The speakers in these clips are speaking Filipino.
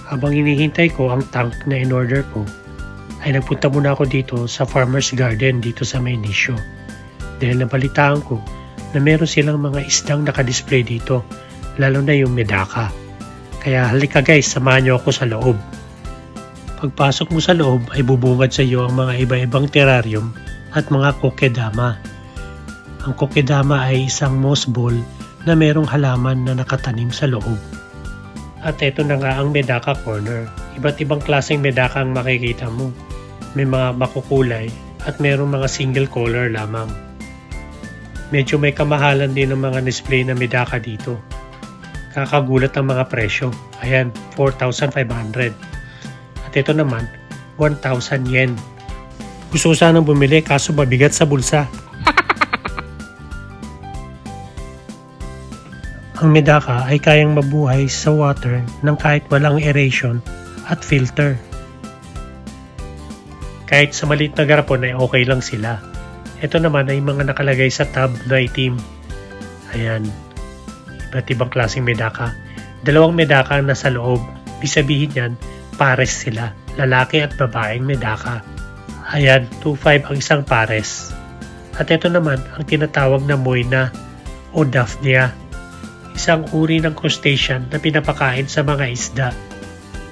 Habang hinihintay ko ang tank na in-order ko, ay nagpunta muna ako dito sa Farmer's Garden dito sa may nisyo. Dahil nabalitaan ko na meron silang mga isdang nakadisplay dito, lalo na yung medaka. Kaya halika guys, samahan niyo ako sa loob. Pagpasok mo sa loob ay bubungad sa iyo ang mga iba-ibang terrarium at mga kokedama. Ang kokedama ay isang moss ball na merong halaman na nakatanim sa loob. At ito na nga ang medaka corner. Iba't ibang klaseng medaka ang makikita mo. May mga makukulay at merong mga single color lamang. Medyo may kamahalan din ng mga display na medaka dito. Kakagulat ang mga presyo. Ayan, 4,500. At ito naman, 1,000 yen. Gusto ko sanang bumili kaso mabigat sa bulsa. Ang medaka ay kayang mabuhay sa water ng kahit walang aeration at filter. Kahit sa maliit na garapon ay okay lang sila. Ito naman ay mga nakalagay sa tub na itim. Ayan, iba't ibang klaseng medaka. Dalawang medaka na sa loob. Ibig sabihin yan, pares sila. Lalaki at babaeng medaka. Ayan, 2,500 ang isang pares. At ito naman ang tinatawag na moina o daphnia. Isang uri ng crustacean na pinapakain sa mga isda.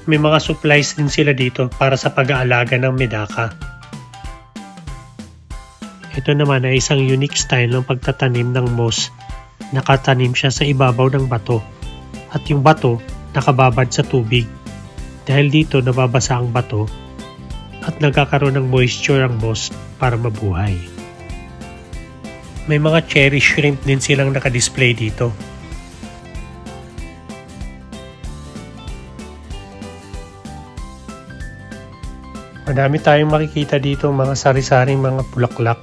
May mga supplies din sila dito para sa pag-aalaga ng medaka. Ito naman ay isang unique style ng pagtatanim ng moss. Nakatanim siya sa ibabaw ng bato at yung bato nakababad sa tubig. Dahil dito nababasa ang bato at nagkakaroon ng moisture ang moss para mabuhay. May mga cherry shrimp din silang nakadisplay dito. Madami tayong makikita dito mga sari-saring mga bulaklak.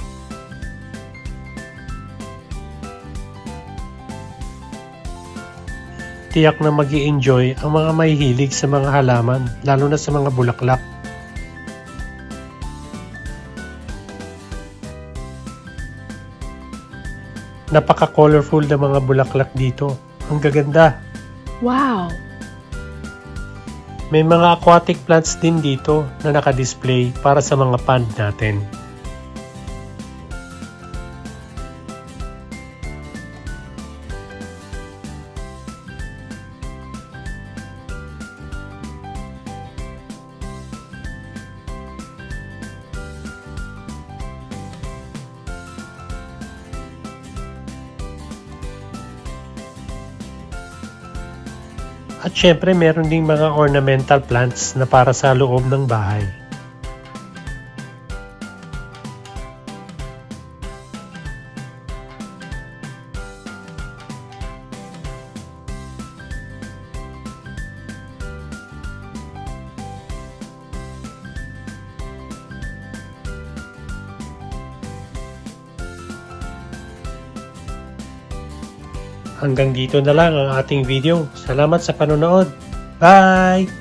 Tiyak na mag-i-enjoy ang mga mahihilig sa mga halaman, lalo na sa mga bulaklak. Napaka-colorful na mga bulaklak dito. Ang gaganda. Wow! May mga aquatic plants din dito na nakadisplay para sa mga pond natin. At syempre meron ding mga ornamental plants na para sa loob ng bahay. Hanggang dito na lang ang ating video. Salamat sa panonood. Bye!